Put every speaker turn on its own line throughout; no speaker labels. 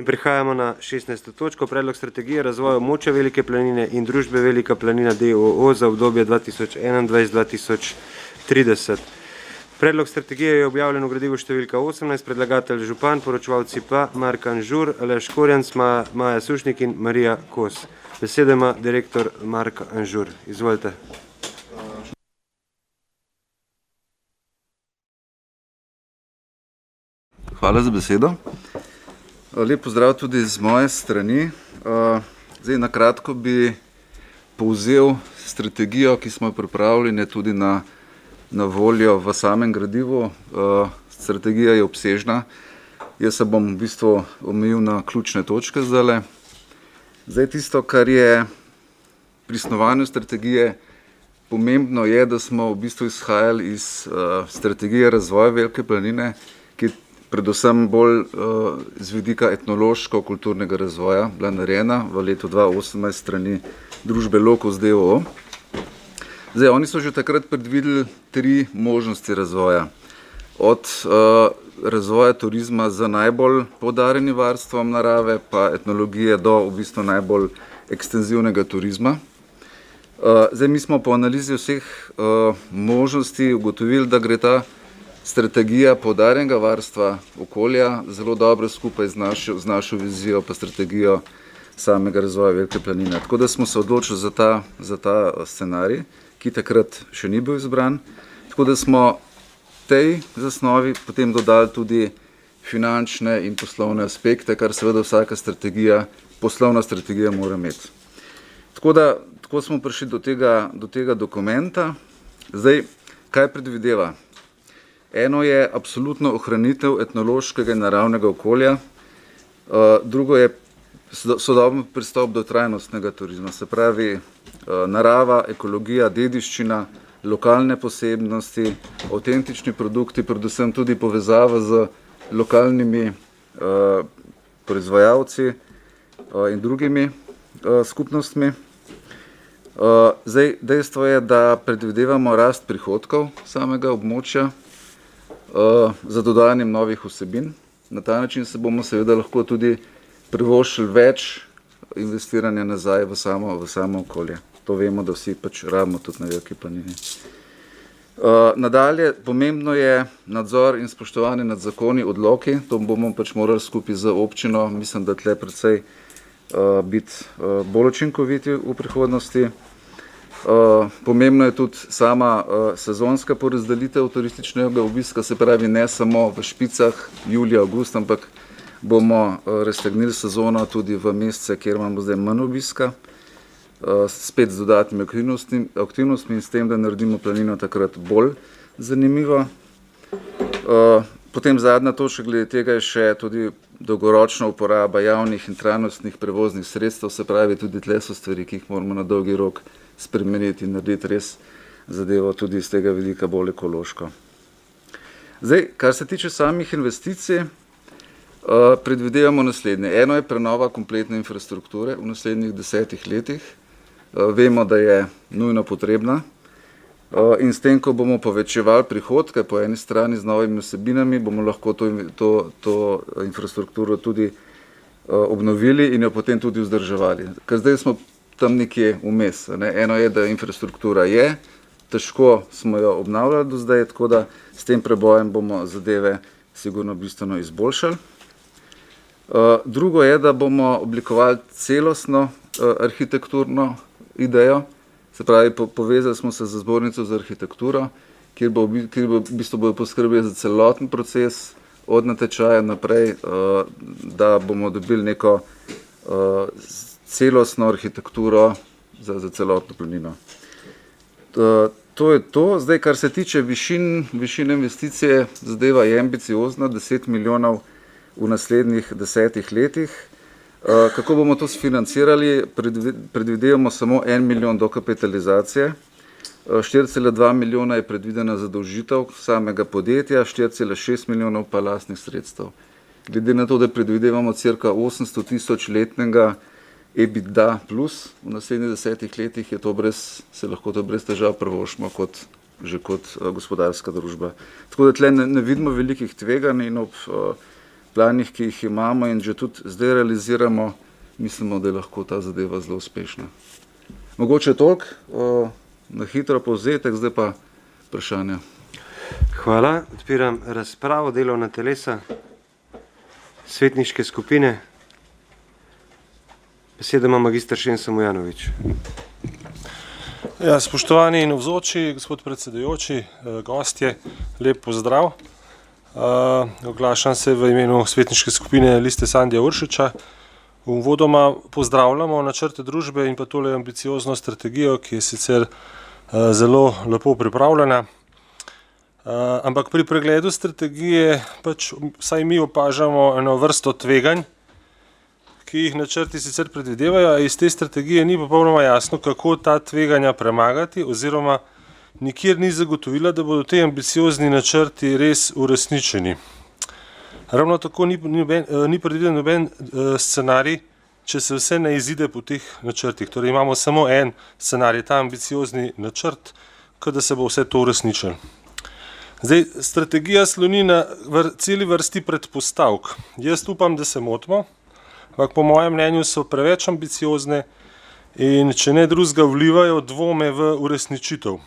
Prehajamo na 16. točko, predlog strategije razvoja območja Velike planine in družbe Velika planina d.o.o. za obdobje 2021-2030. Predlog strategije je objavljen v gradivu številka 18, predlagatelj župan, poročevalci pa Mark Anžur, Aleš Korjanc, Maja Sušnik in Marija Kos. Besedo ima direktor Mark Anžur. Izvolite.
Hvala za besedo. Lep pozdrav tudi z moje strani. Zdaj, na kratko bi povzel strategijo, ki smo jo pripravili tudi na voljo v samem gradivu. Strategija je obsežna. Jaz se bom v bistvu omejil na ključne točke zdajle. Zdaj, tisto, kar je pri snovanju strategije pomembno, je, da smo v bistvu izhajali iz strategije razvoja Velike planine, ki predvsem bolj z vidika etnološko-kulturnega razvoja bila narejena v letu 2018 strani družbe Lokos d.o.o. Zdaj, oni so že takrat predvideli 3 možnosti razvoja. Od razvoja turizma z najbolj poudarjenim varstvom narave, pa etnologije do v bistvu najbolj ekstenzivnega turizma. Zdaj, mi smo po analizi vseh možnosti ugotovili, da gre ta strategija poudarjenega varstva okolja zelo dobro skupaj z našo vizijo pa strategijo samega razvoja Velike planine. Tako da smo se odločili za ta scenarij, ki takrat še ni bil izbran. Tako da smo tej zasnovi potem dodali tudi finančne in poslovne aspekte, kar seveda vsaka poslovna strategija mora imeti. Tako smo prišli do tega dokumenta. Zdaj, kaj predvideva? Eno je absolutno ohranitev etnološkega in naravnega okolja, drugo je sodoben pristop do trajnostnega turizma, se pravi narava, ekologija, dediščina, lokalne posebnosti, avtentični produkti, predvsem tudi povezava z lokalnimi proizvajalci in drugimi skupnostmi. Zdaj, dejstvo je, da predvidevamo rast prihodkov samega območja za dodajanjem novih vsebin. Na ta način se bomo seveda lahko tudi privoščili več investiranja nazaj v samo okolje. To vemo, da vsi pač rabimo tudi na Veliki planini. Nadalje, pomembno je nadzor in spoštovanje nad zakoni, odloki. To bomo pač morali skupaj z občino, mislim, da tle precej biti bolj učinkoviti v prihodnosti. Pomembno je tudi sama sezonska porazdelitev turističnega obiska, se pravi ne samo v špicah julija, avgust, ampak bomo raztegnili sezono tudi v mesece, kjer imamo zdaj manj obiska, spet z dodatnimi aktivnostmi in s tem, da naredimo planino takrat bolj zanimivo. Potem zadnja točka glede tega je še tudi dolgoročna uporaba javnih in trajnostnih prevoznih sredstev, se pravi tudi tle so stvari, ki jih moramo na dolgi rok spremeniti in narediti res zadevo tudi iz tega vidika bolj ekološko. Zdaj, kar se tiče samih investicij, predvidevamo naslednje. Eno je prenova kompletne infrastrukture v naslednjih 10 letih. Vemo, da je nujno potrebna in s tem, ko bomo povečevali prihodke po eni strani z novimi vsebinami, bomo lahko to infrastrukturo tudi obnovili in jo potem tudi vzdrževali. Ker zdaj smo tam nekje vmes. Eno je, da infrastruktura je, težko smo jo obnavljali do zdaj, tako da s tem prebojem bomo zadeve sigurno bistveno izboljšali. Drugo je, da bomo oblikovali celostno arhitekturno idejo, se pravi, povezali smo se z zbornico za arhitekturo, kjer v bistvu bodo poskrbeli za celoten proces od natečaja naprej, da bomo dobili neko celostno arhitekturo za celotno planino. To je to. Zdaj, kar se tiče višine investicije, zadeva je ambiciozna, 10 milijonov v naslednjih 10 letih. Kako bomo to sfinancirali? Predvidevamo samo 1 milijon dokapitalizacije, 4,2 milijona je predvidena zadolžitev samega podjetja, 4,6 milijonov pa lastnih sredstev. Glede na to, da predvidevamo cirka 800 tisoč letnega EBITDA plus v naslednjih 10 letih, se lahko to brez težav privoščimo kot gospodarska družba. Tako da tle ne vidimo velikih tveganj in ob planih, ki jih imamo in že tudi zdaj realiziramo, mislimo, da je lahko ta zadeva zelo uspešna. Mogoče toliko, na hitro povzetek, zdaj pa vprašanja.
Hvala. Odpiram razpravo, delovna telesa, svetniške skupine. Besedo ima magister Šenso Mujanović.
Ja, spoštovani navzoči, gospod predsedujoči, gostje, lep pozdrav. Oglašam se v imenu svetniške skupine Liste Sandija Uršiča. Uvodoma pozdravljamo načrte družbe in pa tole ambiciozno strategijo, ki je sicer zelo lepo pripravljena. Ampak pri pregledu strategije pač vsaj mi opažamo eno vrsto tveganj, ki jih načrti sicer predvidevajo, a iz te strategije ni popolnoma jasno, kako ta tveganja premagati, oziroma nikjer ni zagotovila, da bodo te ambiciozni načrti res uresničeni. Ravno tako ni predviden noben scenarij, če se vse ne izide po teh načrtih. Torej imamo samo en scenarij, ta ambiciozni načrt, da se bo vse to uresničilo. Zdaj, strategija sloni na celi vrsti predpostavk. Jaz upam, da se motimo, ampak po mojem mnenju so preveč ambiciozne in če ne drugega vlivajo dvome v uresničitev.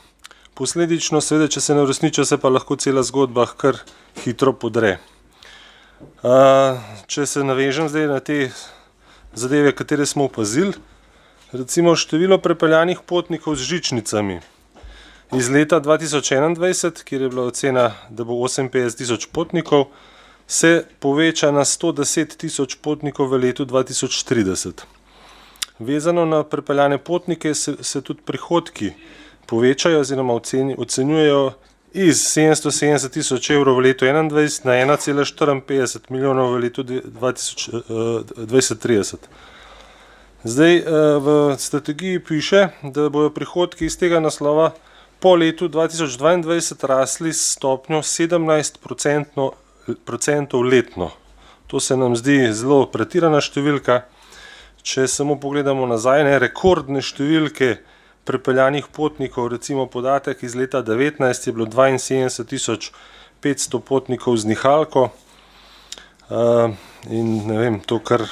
Posledično, seveda, če se ne uresničijo, se pa lahko cela zgodba kar hitro podre. Če se navežem zdaj na te zadeve, katere smo opazili, recimo število prepeljanih potnikov z žičnicami. Iz leta 2021, kjer je bila ocena, da bo 58.000 potnikov, se poveča na 110.000 potnikov v letu 2030. Vezano na prepeljane potnike se tudi prihodki povečajo oziroma ocenjujejo iz 770.000 evrov v letu 2021 na 1,54 milijonov v letu 2030. Zdaj v strategiji piše, da bojo prihodki iz tega naslova po letu 2022 rasli s stopnjo 17% letno. To se nam zdi zelo pretirana številka. Če samo pogledamo nazaj, rekordne številke prepeljanih potnikov, recimo podatek iz leta 2019 je bilo 72.500 potnikov z nihalko in ne vem, to kar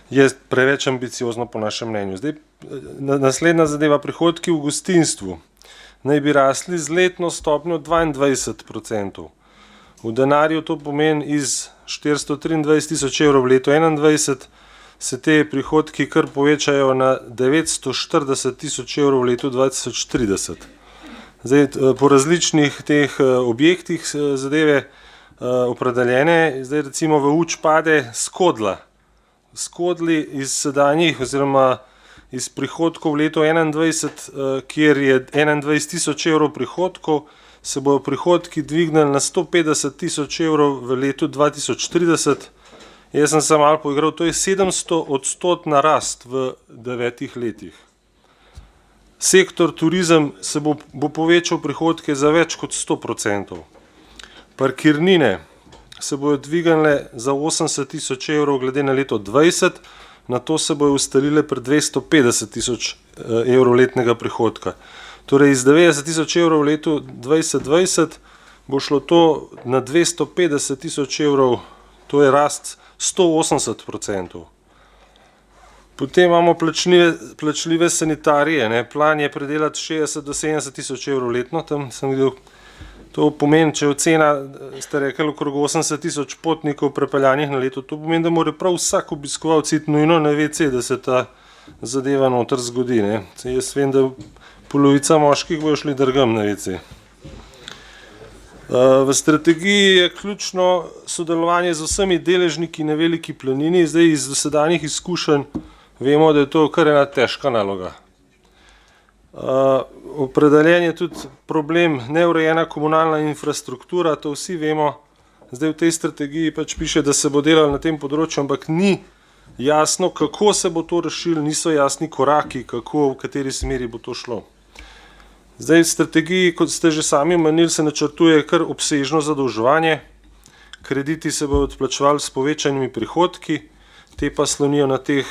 je preveč ambiciozno po našem mnenju. Zdaj, naslednja zadeva, prihodki v gostinstvu naj bi rasli z letno stopnjo 22%. V denarju to pomeni iz 423.000 evrov v letu 2021 se te prihodki kar povečajo na 940.000 evrov v letu 2030. Zdaj, po različnih teh objektih zadeve opredeljene, zdaj recimo v uč pade skodla. Skodli iz sedanjih oziroma iz prihodkov v letu 2021, kjer je 21.000 evrov prihodkov, se bojo prihodki dvignili na 150.000 evrov v letu 2030. Jaz sem se malo poigral, to je 700% rast v 9 letih. Sektor turizem se bo povečal prihodke za več kot 100%. Parkirnine se bojo dvignile za 80.000 evrov glede na leto 2020, na to se bojo ustalile pri 250.000 evrov letnega prihodka. Torej iz 90.000 evrov v letu 2020 bo šlo to na 250.000 evrov, to je rast 180%. Potem imamo plačljive sanitarije. Plan je predelati 60 do 70.000 evrov letno. Tam sem videl, to pomeni, če ocena, ste rekli, okrog 80.000 potnikov prepeljanih na leto, to pomeni, da mora prav vsak obiskovalec iti nujno na WC, da se ta zadeva noter zgodi. Jaz vem, da polovica moških bojo šli drgam na WC. V strategiji je ključno sodelovanje z vsemi deležniki na Veliki planini. Zdaj iz dosedanjih izkušenj vemo, da je to kar ena težka naloga. Opredeljen je tudi problem neurejena komunalna infrastruktura, to vsi vemo. Zdaj v tej strategiji pač piše, da se bo delalo na tem področju, ampak ni jasno, kako se bo to rešilo, niso jasni koraki, kako, v kateri smeri bo to šlo. Zdaj v strategiji, kot ste že sami omenili, se načrtuje kar obsežno zadolževanje. Krediti se bodo odplačevali s povečanimi prihodki, te pa slonijo na teh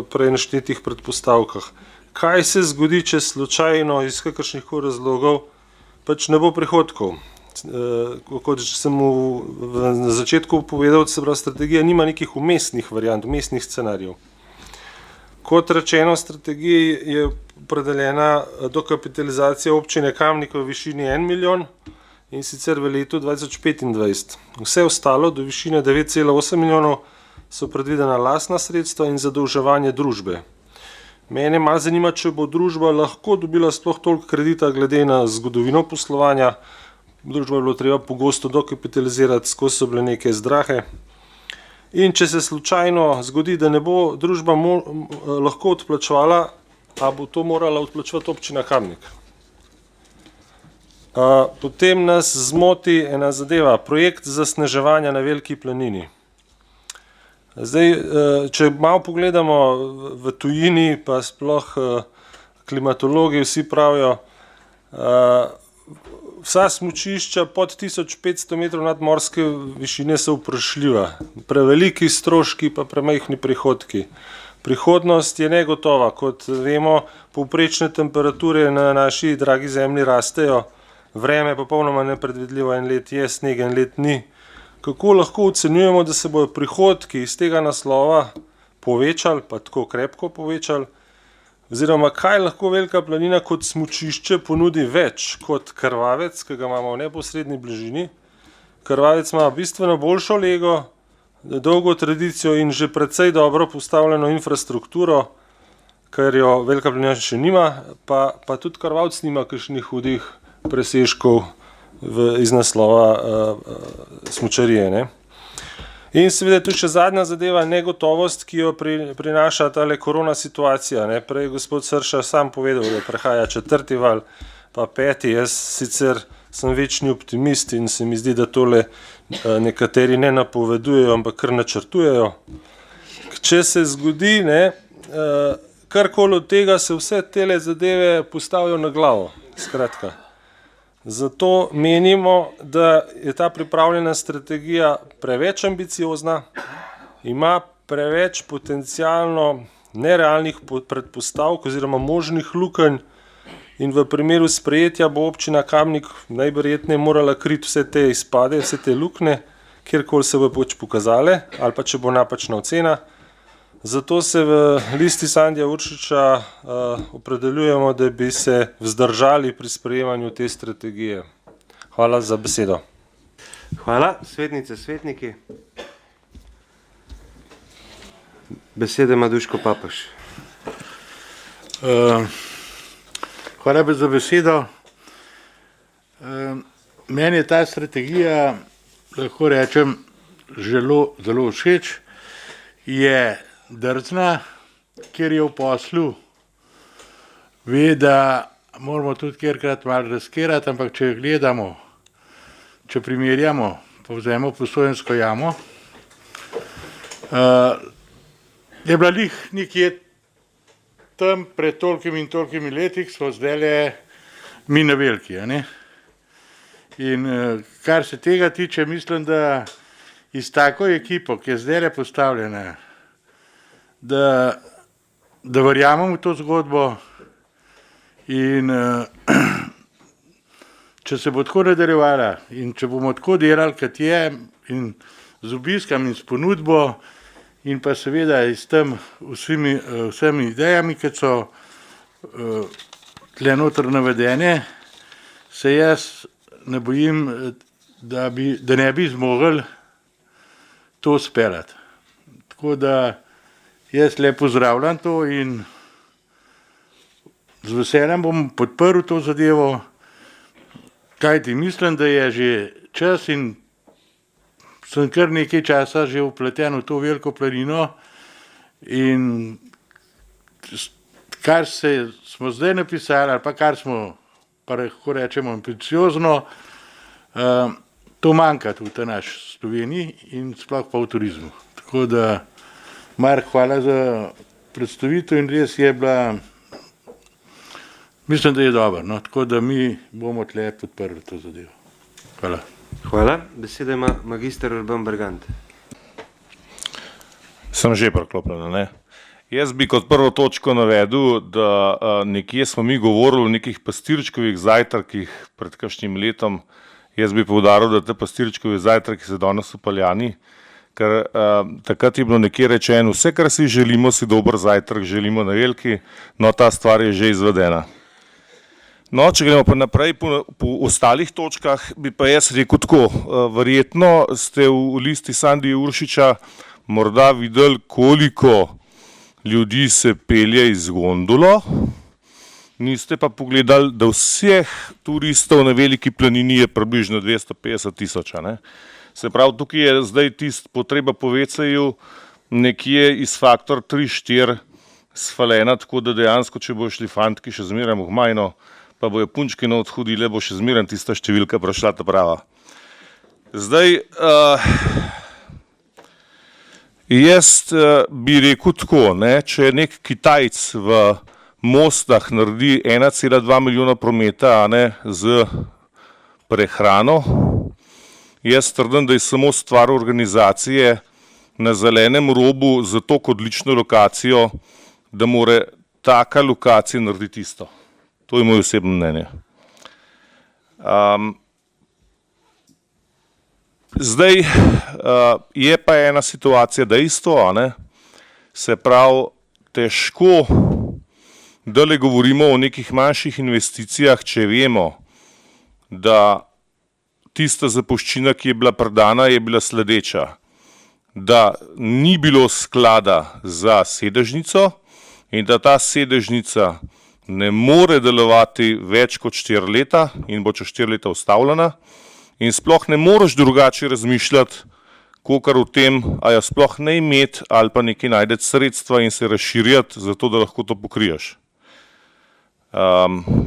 prej naštetih predpostavkah. Kaj se zgodi, če slučajno iz kakršnihkoli razlogov pač ne bo prihodkov? Kot sem na začetku povedal, se pravi, strategija nima nekih umestnih variant, umestnih scenarijev. Kot rečeno, v strategiji je opredeljena dokapitalizacija občine Kamnik v višini 1 milijon in sicer v letu 2025. Vse ostalo do višine 9,8 milijonov so predvidena lastna sredstva in zadolževanje družbe. Mene malo zanima, če bo družba lahko dobila sploh toliko kredita glede na zgodovino poslovanja. Družba je bilo treba pogosto dokapitalizirati, skozi so bile neke zdrahe. In če se slučajno zgodi, da ne bo družba lahko odplačevala, a bo to morala odplačevati občina Kamnik. Potem nas zmoti ena zadeva, projekt zasneževanja na Veliki planini. Zdaj, če malo pogledamo v tujini, pa sploh klimatologi vsi pravijo, vsa smučišča pod 1500 metrov nadmorske višine so vprašljiva. Preveliki stroški pa premajhni prihodki. Prihodnost je negotova, kot vemo, povprečne temperature na naši dragi zemlji rastejo, vreme je popolnoma nepredvidljivo, en let je sneg, en let ni. Kako lahko ocenjujemo, da se bodo prihodki iz tega naslova povečali, pa tako krepko povečali, oziroma kaj lahko Velika planina kot smučišče ponudi več kot Krvavec, ki ga imamo v neposredni bližini. Krvavec ima bistveno boljšo lego, dolgo tradicijo in že precej dobro postavljeno infrastrukturo, kar jo Velika planina še nima, pa tudi Krvavec nima kakšnih hudih presežkov iz naslova smučarije, ne. In seveda tu še zadnja zadeva, negotovost, ki jo prinaša tale korona situacija, ne. Prej gospod Srša sam povedal, da prehaja 4. val, pa 5. Jaz sicer sem večni optimist in se mi zdi, da tole nekateri ne napovedujejo, ampak kar načrtujejo. Če se zgodi, ne, karkoli od tega, se vse tele zadeve postavijo na glavo, skratka. Zato menimo, da je ta pripravljena strategija preveč ambiciozna, ima preveč potencialno nerealnih predpostavk oziroma možnih lukenj in v primeru sprejetja bo občina Kamnik najverjetneje morala kriti vse te izpade, vse te luknje, kjerkoli se bo pač pokazale, ali pa če bo napačna ocena. Zato se v listi Sandija Uršiča opredeljujemo, da bi se vzdržali pri sprejemanju te strategije. Hvala za besedo.
Hvala. Svetnice, svetniki. Besede ima Duško Papež.
Hvala za besedo. Meni je ta strategija, lahko rečem, zelo všeč. Je drzna, ker je v poslu, ve, da moramo tudi kjerkrat malo riskirati, ampak če gledamo, če primerjamo, pa vzemo Postojnsko jamo, je bila lih nekje tam pred tolikimi in tolikimi letih, smo zdajle mi na veliki, a ne? In kar se tega tiče, mislim, da iz tako ekipo, ki je zdajle postavljena, da verjamem v to zgodbo in če se bo tako nadaljevala in če bomo tako delali, kot je, in z obiskami in s ponudbo in pa seveda s tem vsemi idejami, ki so tle noter navedene, se jaz ne bojim, da ne bi zmogli to speljati. Tako da jaz le pozdravljam to in z veseljem bom podprl to zadevo, kajti mislim, da je že čas in sem kar nekaj časa že vpleten v to Veliko planino in kar smo zdaj napisali, ali pa kar smo, pa lahko rečemo, ambiciozno, to manjka tudi v naši Sloveniji in sploh pa v turizmu. Tako da Mark, hvala za predstavitev in res je bila, mislim, da je dobro, no, tako da mi bomo tle podprli to zadevo. Hvala.
Hvala. Beseda ima magister Urban Bergant.
Sem že priklopljen, ne? Jaz bi kot prvo točko navedel, da nekje smo mi govorili o nekih pastirčkovih zajtrkih pred kakšnim letom Jaz bi poudaril, da te pastirčkovi zajtrki so danes v Poljani, ker takrat je bilo nekje rečeno, vse, kar si želimo, si dober zajtrk, želimo na jelki, no ta stvar je že izvedena. No, če gremo pa naprej po ostalih točkah, bi pa jaz rekel tako, verjetno ste v listi Sandija Uršiča morda videli, koliko ljudi se pelje iz gondolo, niste pa pogledali, da vseh turistov na Veliki planini je približno 250 tisoč. Se pravi, tukaj je zdaj potreba po WC-ju nekje iz faktor 3-4 sfalena, tako da dejansko, če bojo šli fantki še zmeraj v Gmajno, pa bojo punčki na odhodile, bo še zmeraj tista številka prišla ta prava. Zdaj, jaz bi rekel tako, če nek Kitajc v Mostah naredi 1,2 milijona prometa z prehrano, jaz trdim, da je samo stvar organizacije na zelenem robu za tako odlično lokacijo, da mora taka lokacija narediti isto. To je moje osebno mnenje. Zdaj je pa ena situacija dejstvo, se pravi, težko, da le govorimo o nekih manjših investicijah, če vemo, da tista zapuščina, ki je bila predana, je bila sledeča, da ni bilo sklada za sedežnico in da ta sedežnica ne more delovati več kot 4 leta in bo čez 4 leta ustavljena in sploh ne moreš drugače razmišljati, kakor o tem, a jo sploh ne imeti ali pa nekaj najdeti sredstva in se razširjati, zato da lahko to pokriješ.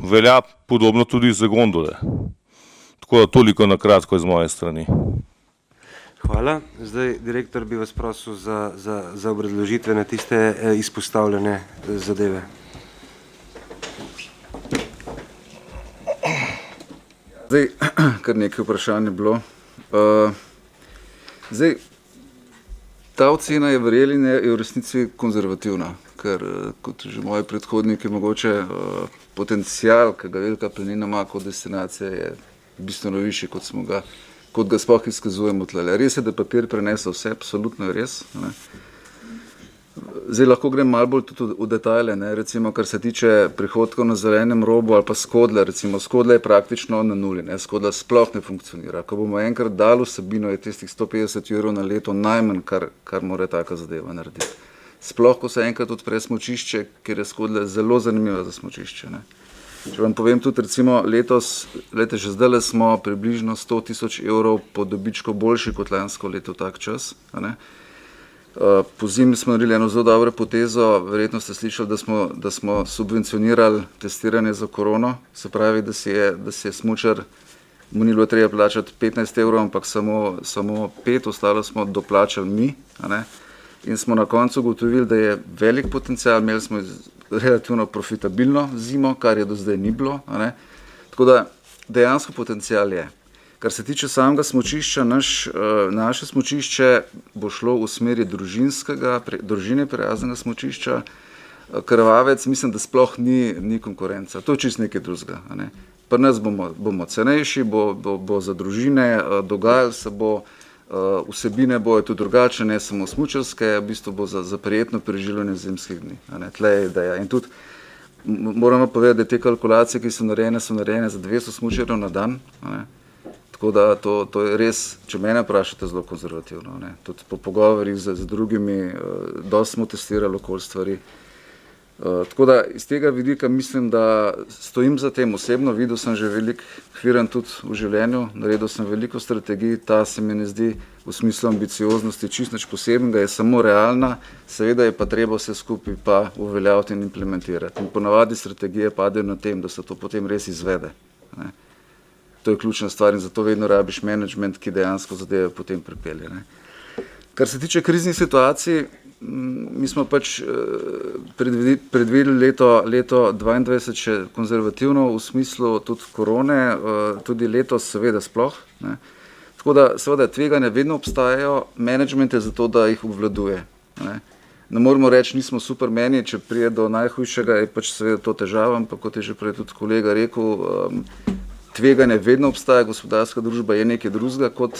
Velja podobno tudi za gondole. Tako da toliko na kratko iz moje strani.
Hvala. Zdaj, direktor, bi vas prosil za obrazložitve na tiste izpostavljene zadeve.
Zdaj, kar nekaj vprašanj je bilo. Zdaj, ta ocena je verjeli, je v resnici konzervativna, ker kot že moji predhodniki, mogoče potencial, ki ga Velika planina ima kot destinacija, je bistveno višji, kot ga sploh izkazujemo tlele. Res je, da papir prenese vse, absolutno je res. Zdaj lahko grem malo bolj tudi v detajle, recimo, kar se tiče prihodkov na zelenem robu ali pa Skodle, recimo Skodla je praktično na nuli, Skodla sploh ne funkcionira. Ko bomo enkrat dali vsebino, je tistih 150 € na leto najmanj, kar mora taka zadeva narediti. Sploh, ko se enkrat odpre smučišče, ker je Skodla zelo zanimiva za smučišče. Če vam povem tudi, recimo, letos, že zdaj smo približno 100 000 € po dobičku boljši kot lansko leto tak čas. Po zimi smo naredili eno zelo dobro potezo, verjetno ste slišali, da smo subvencionirali testiranje za korono, se pravi, da si je smučar, mu ni bilo treba plačati 15 €, ampak samo 5, ostalo smo doplačali mi. In smo na koncu ugotovili, da je velik potencial, imeli smo relativno profitabilno zimo, kar je do zdaj ni bilo. Tako da dejansko potencial je. Kar se tiče samega smučišča, naše smučišče bo šlo v smeri družine prijaznega smučišča. Krvavec, mislim, da sploh ni konkurenca. To je čist nekaj drugega. Pri nas bomo cenejši, bo za družine, dogajalo se bo, vsebine bojo tudi drugače, ne samo smučarske, v bistvu bo za prijetno preživljanje zimskih dni. Tle je ideja. In tudi moramo povedati, da te kalkulacije, ki so narejene za 200 smučarjev na dan. Tako da to je res, če mene vprašate, zelo konzervativno. Tudi po pogovorih z drugimi, dosti smo testirali okoli stvari. Tako da iz tega vidika mislim, da stojim za tem osebno. Videl sem že veliko firm tudi v življenju, naredil sem veliko strategij, ta se mi ne zdi v smislu ambicioznosti čist nič posebnega, je samo realna, seveda je pa treba vse skupaj pa uveljaviti in implementirati. In ponavadi strategije padejo na tem, da se to potem res izvede. To je ključna stvar in zato vedno rabiš management, ki dejansko zadeve potem pripelje. Kar se tiče kriznih situacij, mi smo pač predvideli leto 2022 še konzervativno v smislu tudi korone, tudi letos seveda sploh. Tako da seveda tveganja vedno obstajajo, management je zato, da jih obvladuje. Ne moramo reči, nismo supermeni, če prije do najhujšega, je pač seveda to težava, ampak kot je že prej tudi kolega rekel, tveganje vedno obstaja, gospodarska družba je nekaj drugega kot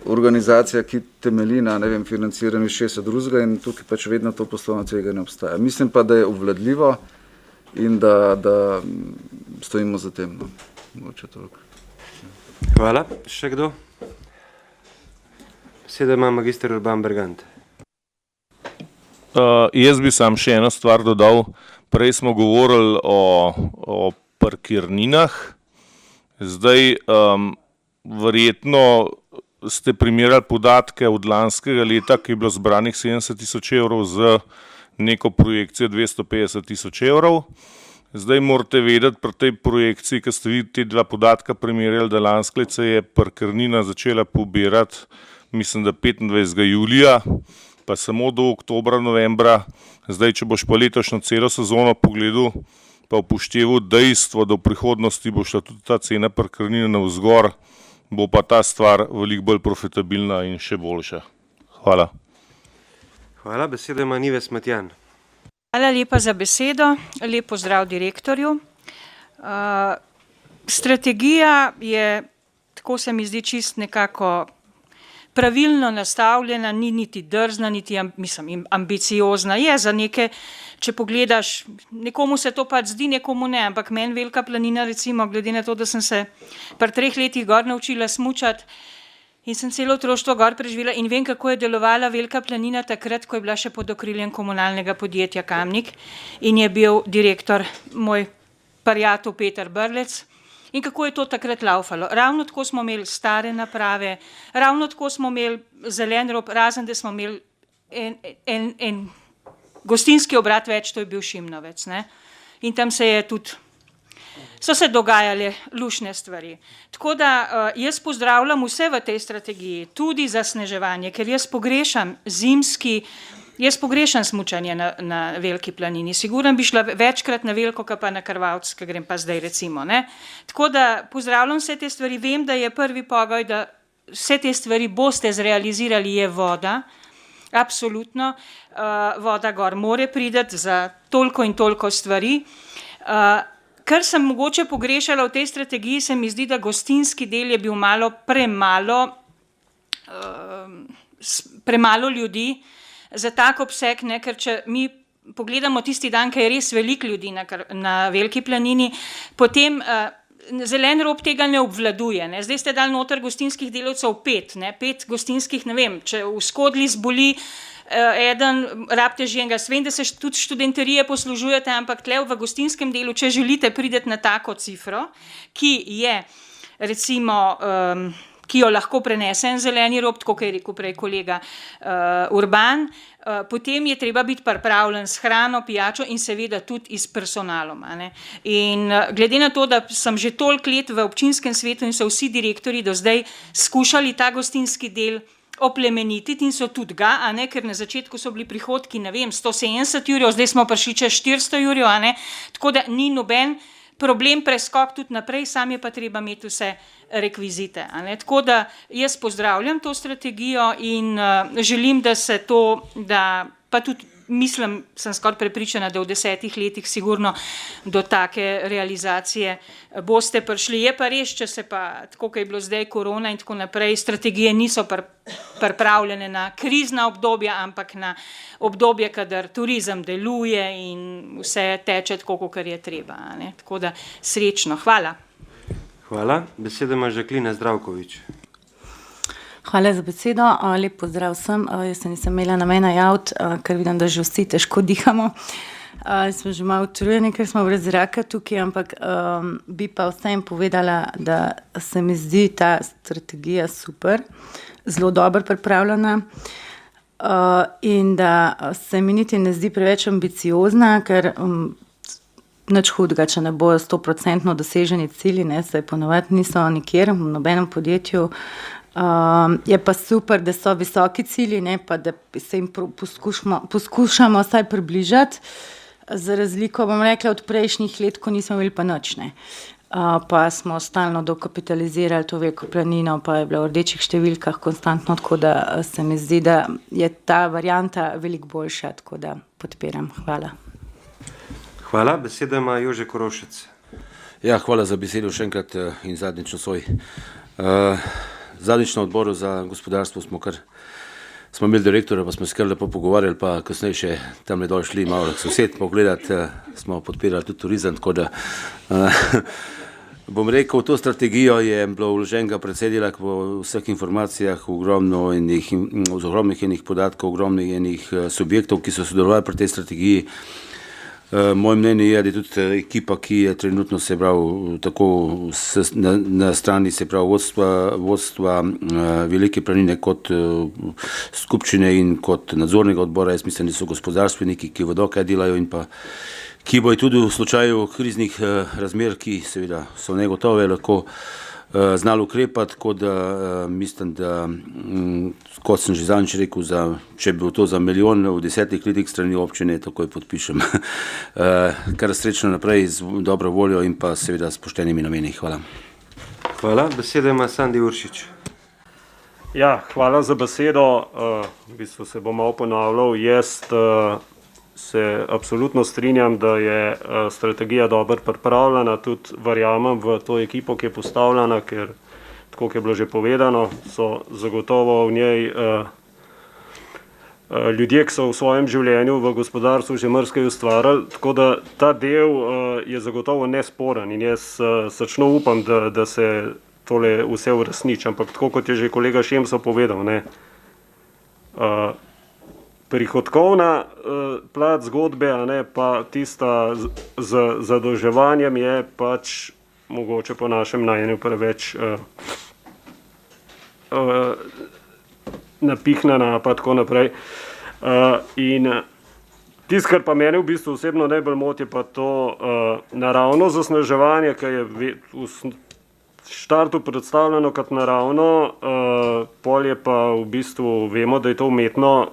organizacija, ki temelji na, ne vem, financiranju česa drugega in tukaj pač vedno to poslovno tveganje obstaja. Mislim pa, da je obvladljivo in da stojimo za tem. No. Mogoče toliko.
Hvala. Še kdo? Besedo ima magister Urban Bergant.
Jaz bi sam še eno stvar dodal. Prej smo govorili o parkirninah. Zdaj, verjetno ste primerjali podatke od lanskega leta, ki je bilo zbranih 70 000 evrov z neko projekcijo 250 000 evrov. Zdaj morate vedeti pri tej projekciji, ko ste vi te dva podatka primerjali, da lansko leto se je parkirnina začela pobirati, mislim, da 25. julija, pa samo do oktobra, novembra. Zdaj, če boš pa letošnjo celo sezono pogledal, pa upošteval dejstvo, da v prihodnosti bo šla tudi ta cena parkirnine navzgor, bo pa ta stvar veliko bolj profitabilna in še boljša. Hvala.
Hvala. Besedo ima Nives Matjan.
Hvala lepa za besedo. Lep pozdrav direktorju. Strategija je, tako se mi zdi, čist nekako pravilno nastavljena, ni niti drzna, niti ambiciozna. Je za neke, če pogledaš, nekomu se to pač zdi, nekomu ne, ampak meni Velika planina, recimo, glede na to, da sem se pri 3 letih gor naučila smučati in sem celo otroštvo gor preživela in vem, kako je delovala Velika planina takrat, ko je bila še pod okriljem komunalnega podjetja Kamnik in je bil direktor moj prijatelj Peter Brlec. In kako je to takrat laufalo. Ravno tako smo imeli stare naprave, ravno tako smo imeli zelen rob, razen da smo imeli en gostinski obrat več, to je bil Šimnovec. Ne? In tam so se dogajale lušne stvari. Tako da jaz pozdravljam vse v tej strategiji, tudi za sneževanje, ker jaz pogrešam smučanje na Veliki planini. Sigurno bi šla večkrat na Veliko, pa na Krvavec, ki grem pa zdaj recimo. Ne? Tako da pozdravljam vse te stvari. Vem, da je prvi pogoj, da vse te stvari boste zrealizirali, je voda. Absolutno. Voda gor more priti za toliko in toliko stvari. Kar sem mogoče pogrešala v tej strategiji, se mi zdi, da gostinski del je bil malo premalo ljudi za tak obseg, ne, ker če mi pogledamo tisti dan, ki je res veliko ljudi na Veliki planini, potem zelen rob tega ne obvladuje. Ne. Zdaj ste dali noter gostinskih delavcev 5, ne, 5 gostinskih, ne vem, če v Skodli zboli eden, rabite že enega, vem, da se tudi študenterije poslužujete, ampak tle v gostinskem delu, če želite prideti na tako cifro, ki je recimo, ki jo lahko prenese en zeleni rob, tako kot je rekel prej kolega Urban, potem je treba biti pripravljen s hrano, pijačo in seveda tudi s personalom. Ne? In glede na to, da sem že toliko let v občinskem svetu in so vsi direktorji do zdaj skušali ta gostinski del oplemenititi in so tudi ga, a ne, ker na začetku so bili prihodki, ne vem, 170 jurjev, zdaj smo prišli čez 400 jurjev, a ne, tako da ni noben problem preskok tudi naprej, sam je pa treba imeti vse rekvizite, a ne, tako da jaz pozdravljam to strategijo in želim, da se to, da pa tudi mislim, sem skoraj prepričana, da v 10 letih sigurno do take realizacije boste prišli. Je pa res, če se pa, tako kot je bilo zdaj korona in tako naprej, strategije niso pripravljene na krizna obdobja, ampak na obdobje, kadar turizem deluje in vse teče tako, kot je treba. Ne? Tako da srečno. Hvala.
Hvala. Besedo ima Žaklina Zdravkovič.
Hvala za besedo, lep pozdrav vsem. Jaz se nisem imela namena javiti, ker vidim, da že vsi težko dihamo. Smo že malo utrujeni, ker smo brez zraka tukaj, ampak bi pa vsem povedala, da se mi zdi ta strategija super, zelo dobro pripravljena in da se mi niti ne zdi preveč ambiciozna, ker nič hudega, če ne bojo 100% doseženi cilji, ne, saj ponovadi niso nikjer, v nobenem podjetju. Je pa super, da so visoki cilji, ne, pa da se jim poskušamo vsaj približati, za razliko, bom rekla, od prejšnjih let, ko nismo imeli pa nič, ne. Pa smo stalno dokapitalizirali to Veliko planino, pa je bila v rdečih številkah konstantno, tako da se mi zdi, da je ta varianta veliko boljša, tako da podpiram. Hvala.
Hvala. Besedo ima Jože Korošec.
Ja, hvala za besedo še enkrat in zadnjič nocoj. Zadnjič na odboru za gospodarstvo smo imeli direktorja, pa smo se kar lepo pogovarjali, pa kasneje še tam ne dol šli malo sosed pogledati, smo podpirali tudi turizem, tako da bom rekel, to strategijo je bilo vloženega precej dela po vseh informacijah, z ogromnih enih podatkov, ogromnih enih subjektov, ki so sodelovali pri tej strategiji. Moje mnenje je, da je tudi ekipa, ki je trenutno se pravi tako na strani se pravi vodstva Velike planine kot skupščine in kot nadzornega odbora, jaz mislim, da so gospodarstveniki, ki vedo, kaj delajo in pa ki bojo tudi v slučaju kriznih razmer, ki seveda so negotove, lahko znali ukrepati, tako da mislim, da kot sem že zadnjič rekel, če bi bilo to za milijon v 10 letih strani občine, takoj podpišem. Kar srečno naprej z dobro voljo in pa seveda s poštenimi nameni. Hvala.
Hvala. Besedo ima Sandi Uršič.
Ja, hvala za besedo. V bistvu se bom malo ponavljal. Jaz se absolutno strinjam, da je strategija dobro pripravljena, tudi verjamem v to ekipo, ki je postavljena, ker tako, kot je bilo že povedano, so zagotovo v njej ljudje, ki so v svojem življenju v gospodarstvu že marsikaj ustvarjali, tako da ta del je zagotovo nesporen in jaz srčno upam, da se tole vse uresniči, ampak tako, kot je že kolega Šemso povedal, ne, prihodkovna plat zgodbe, a ne, pa tista z zadolževanjem je pač mogoče po našem mnenju preveč napihnjena, pa tako naprej. In tisto, kar pa mene v bistvu osebno najbolj moti, pa to naravno zasneževanje, ki je v štartu predstavljeno kot naravno, pol je pa v bistvu, vemo, da je to umetno.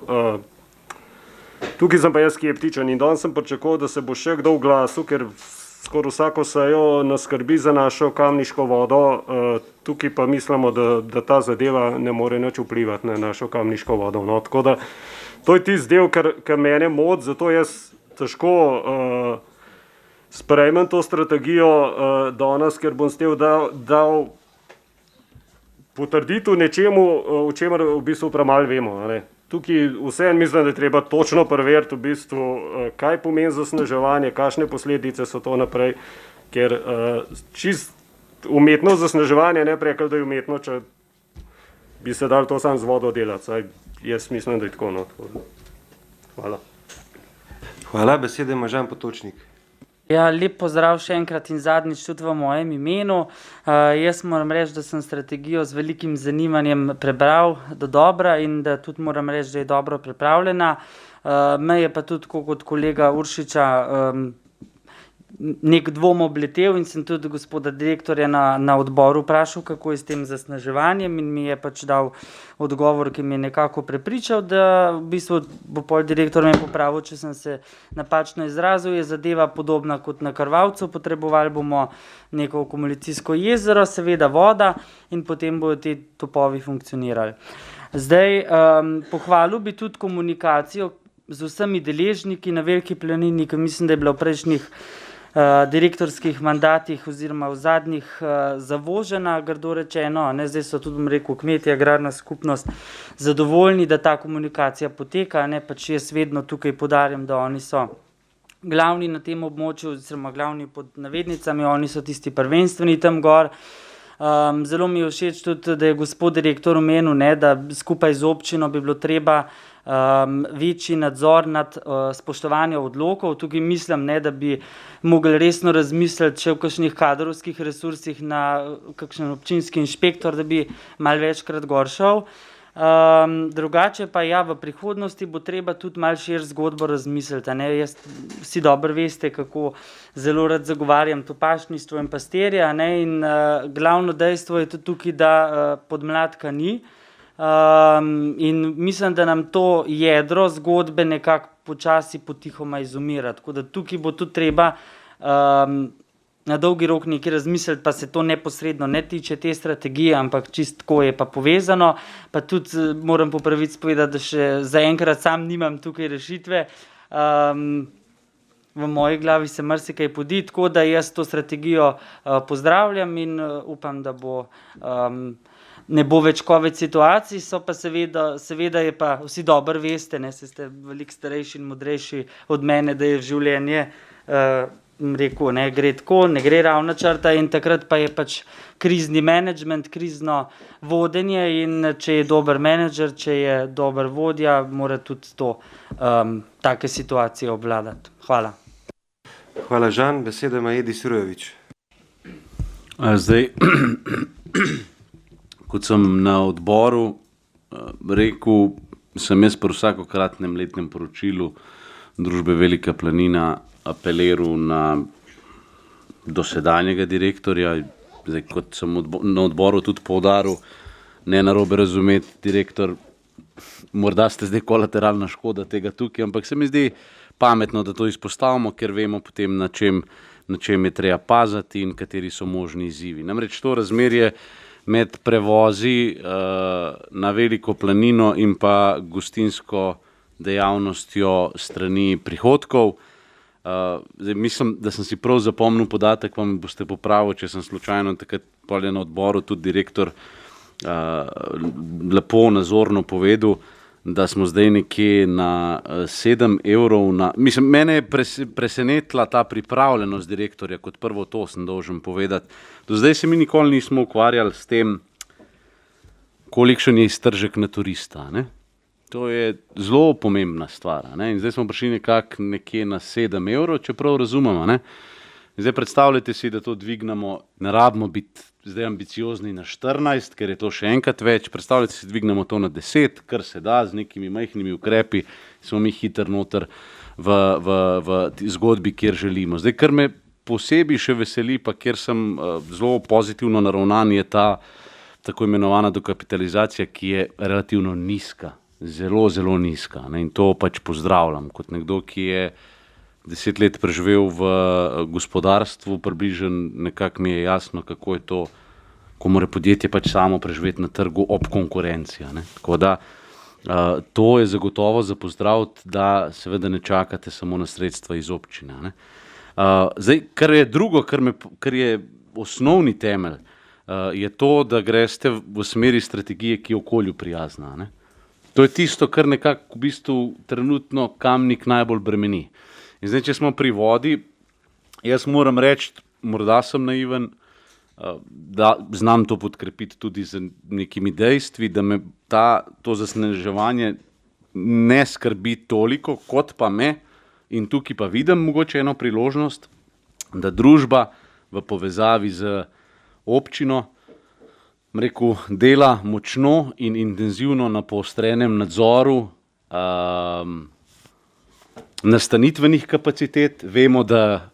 Tukaj sem pa jaz skeptičen in danes sem pričakoval, da se bo še kdo oglasil, ker skoraj vsako sejo nas skrbi za našo kamniško vodo, tukaj pa mislimo, da ta zadeva ne more nič vplivati na našo kamniško vodo. No, tako da to je tisti del, kar mene moti, zato jaz težko sprejmem to strategijo danes, ker bom s tem dal potrditev nečemu, o čemer v bistvu premalo vemo. Ne. Tukaj vseeno mislim, da je treba točno preveriti v bistvu, kaj pomeni zasneževanje, kakšne posledice so to naprej, ker čist umetno zasneževanje ne prekaj, da je umetno, če bi se dal to sam z vodo delati. Saj jaz mislim, da je tako. No. Hvala.
Hvala. Besede ima Žan Potočnik.
Ja, lep pozdrav še enkrat in zadnjič tudi v mojem imenu. Jaz moram reči, da sem strategijo z velikim zanimanjem prebral do dobra in da tudi moram reči, da je dobro pripravljena. Me je pa tudi, kot kolega Uršiča, nek dvom obletel in sem tudi gospoda direktorja na odboru vprašal, kako je s tem zasneževanjem in mi je pač dal odgovor, ki mi je nekako prepričal, da v bistvu bo pol direktor me popravil, če sem se napačno izrazil, je zadeva podobna kot na Krvavcu, potrebovali bomo neko akumulacijsko jezero, seveda voda in potem bodo ti topovi funkcionirali. Zdaj, pohvalil bi tudi komunikacijo z vsemi deležniki na Veliki planini, ki mislim, da je bila v prejšnjih direktorskih mandatih oziroma v zadnjih zavožena, grdo rečeno, ne, zdaj so tudi, rekel, kmetje, agrarna skupnost zadovoljni, da ta komunikacija poteka, ne, pač jaz vedno tukaj poudarjam, da oni so glavni na tem območju, oziroma glavni pod navednicami, oni so tisti prvenstveni tam gor. Zelo mi je všeč tudi, da je gospod direktor omenil, ne, da skupaj z občino bi bilo treba večji nadzor nad spoštovanjem odlokov. Tukaj mislim, ne, da bi mogli resno razmisliti še v kakšnih kadrovskih resursih na kakšen občinski inšpektor, da bi malo večkrat gor šel. Drugače pa ja, v prihodnosti bo treba tudi malo šir zgodbo razmisliti. Ne? Vsi dobro veste, kako zelo rad zagovarjam to pašništvo in pastirja, ne? In glavno dejstvo je tudi tukaj, da podmladka ni. In mislim, da nam to jedro zgodbe nekako počasi potihoma izumira. Tako da tukaj bo tudi treba na dolgi rok nekaj razmisliti, pa se to neposredno ne tiče te strategije, ampak čistko je pa povezano. Pa tudi moram popraviti povedati, da še zaenkrat sam nimam tukaj rešitve. v moji glavi se marsikaj podi, tako da jaz to strategijo pozdravljam in upam, da bo ne bo več COVID situacij, so pa seveda je pa vsi dobro veste, ne, se ste veliko starejši in modrejši od mene, da je življenje rekel, ne gre tako, ne gre ravna črta in takrat pa je pač krizni menedžment, krizno vodenje in če je dober menedžer, če je dober vodja, mora tudi to take situacije obvladati. Hvala.
Hvala, Žan. Besedo ima Edi Surojevič.
Zdaj, kot sem na odboru rekel, sem jaz pri vsakokratnem letnem poročilu družbe Velika planina apeliral na dosedanjega direktorja. Zdaj, kot sem na odboru tudi poudaril, ne narobe razumeti, direktor, morda ste zdaj kolateralna škoda tega tukaj, ampak se mi zdi pametno, da to izpostavimo, ker vemo potem, na čem je treba paziti in kateri so možni izzivi. Namreč to razmerje med prevozi na Veliko planino in pa gostinsko dejavnostjo strani prihodkov. Zdaj, mislim, da sem si prav zapomnil podatek, pa mi boste popravili, če sem slučajno takrat na odboru tudi direktor lepo nazorno povedal, da smo zdaj nekje na 7 evrov. Mislim, mene je presenetila ta pripravljenost direktorja, kot prvo to sem dolžen povedati. Do zdaj se mi nikoli nismo ukvarjali s tem, kolikšen je iztržek na turista, ne? To je zelo pomembna stvar, ne? In zdaj smo prišli nekje na 7 evrov, čeprav razumemo, ne? Zdaj predstavljajte si, da to dvignemo, ne rabimo biti zdaj ambiciozni na 14, ker je to še enkrat več, predstavljajte si, dvignemo to na 10, kar se da z nekimi majhnimi ukrepi, smo mi hiter noter v zgodbi, kjer želimo. Zdaj, kar me posebej še veseli, pa kjer sem zelo pozitivno naravnan, je ta tako imenovana dokapitalizacija, ki je relativno nizka, zelo, zelo nizka, ne? In to pač pozdravljam, kot nekdo, ki je 10 let preživel v gospodarstvu, približen nekako mi je jasno, kako je to, ko mora podjetje pač samo preživeti na trgu ob konkurenci, ne? Tako da to je zagotovo za pozdraviti, da seveda ne čakate samo na sredstva iz občine, ne? Zdaj, kar je drugo, kar je osnovni temelj, je to, da greste v smeri strategije, ki je okolju prijazna, ne? To je tisto, kar nekako v bistvu trenutno Kamnik najbolj bremeni. In zdaj, če smo pri vodi, jaz moram reči, morda sem naiven, da znam to podkrepiti tudi z nekimi dejstvi, da me to zasneževanje ne skrbi toliko, kot pa me, in tukaj pa vidim mogoče eno priložnost, da družba v povezavi z občino rekel, dela močno in intenzivno na poostrenem nadzoru nastanitvenih kapacitet. Vemo, da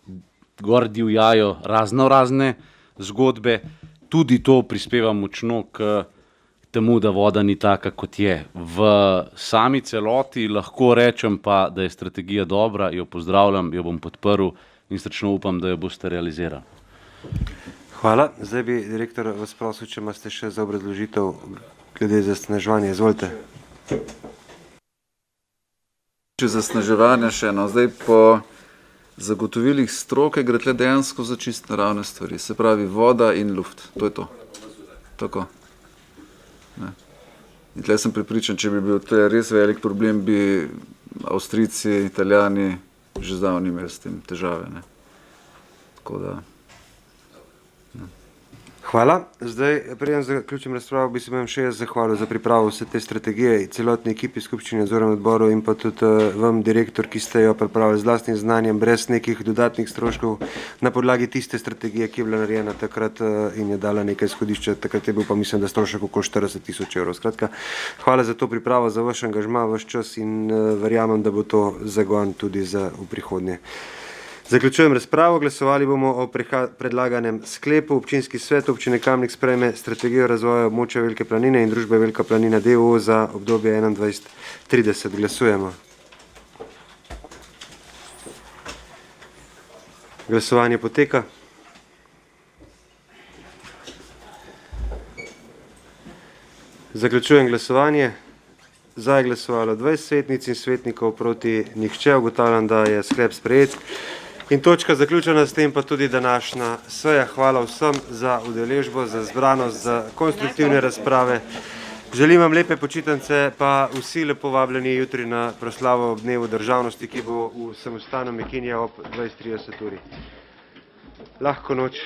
gor divjajo razne zgodbe, tudi to prispeva močno k temu, da voda ni taka, kot je. V sami celoti lahko rečem pa, da je strategija dobra, jo pozdravljam, jo bom podprl in srčno upam, da jo boste realizirali.
Hvala. Zdaj bi direktor vas prosil, če imate še za obrazložitev glede zasneževanja. Izvolite.
Če zasneževanje še eno, zdaj po zagotovilih stroke gre tle dejansko za čist naravne stvari, se pravi voda in luft, to je to. Tako. Ne. In tle sem pripričan, če bi bil tle res velik problem, bi Avstrijci, Italijani že zdavni imeli s tem težave, ne. Tako da.
Hvala. Zdaj, preden zaključim razpravo, bi se vam še jaz zahvalil za pripravo vse te strategije, celotni ekipi skupščine nadzornega odboru in pa tudi vam, direktor, ki ste jo pripravili z lastnim znanjem, brez nekih dodatnih stroškov, na podlagi tiste strategije, ki je bila narejena takrat in je dala nekaj izhodišča, takrat je bil pa mislim, da strošek okoli 40.000 evrov. Skratka, hvala za to pripravo, za vaš angažma, vaš čas in verjamem, da bo to zagon tudi za v prihodnje. Zaključujem razpravo. Glasovali bomo o predlaganem sklepu. Občinski svet občine Kamnik sprejme strategijo razvoja območja Velike planine in družbe Velika planina d.o.o. za obdobje 2021-2030. Glasujemo. Glasovanje poteka. Zaključujem glasovanje. za je glasovalo 20 svetnic in svetnikov, proti nihče. Ugotavljam, da je sklep sprejet. In točka zaključena, s tem pa tudi današnja seja. Hvala vsem za udeležbo, za zbranost, za konstruktivne razprave. Želim vam lepe počitnice, pa vsi lepo vabljeni jutri na proslavo ob dnevu državnosti, ki bo v samostanu Mekinja ob 20:30 uri. Lahko noč.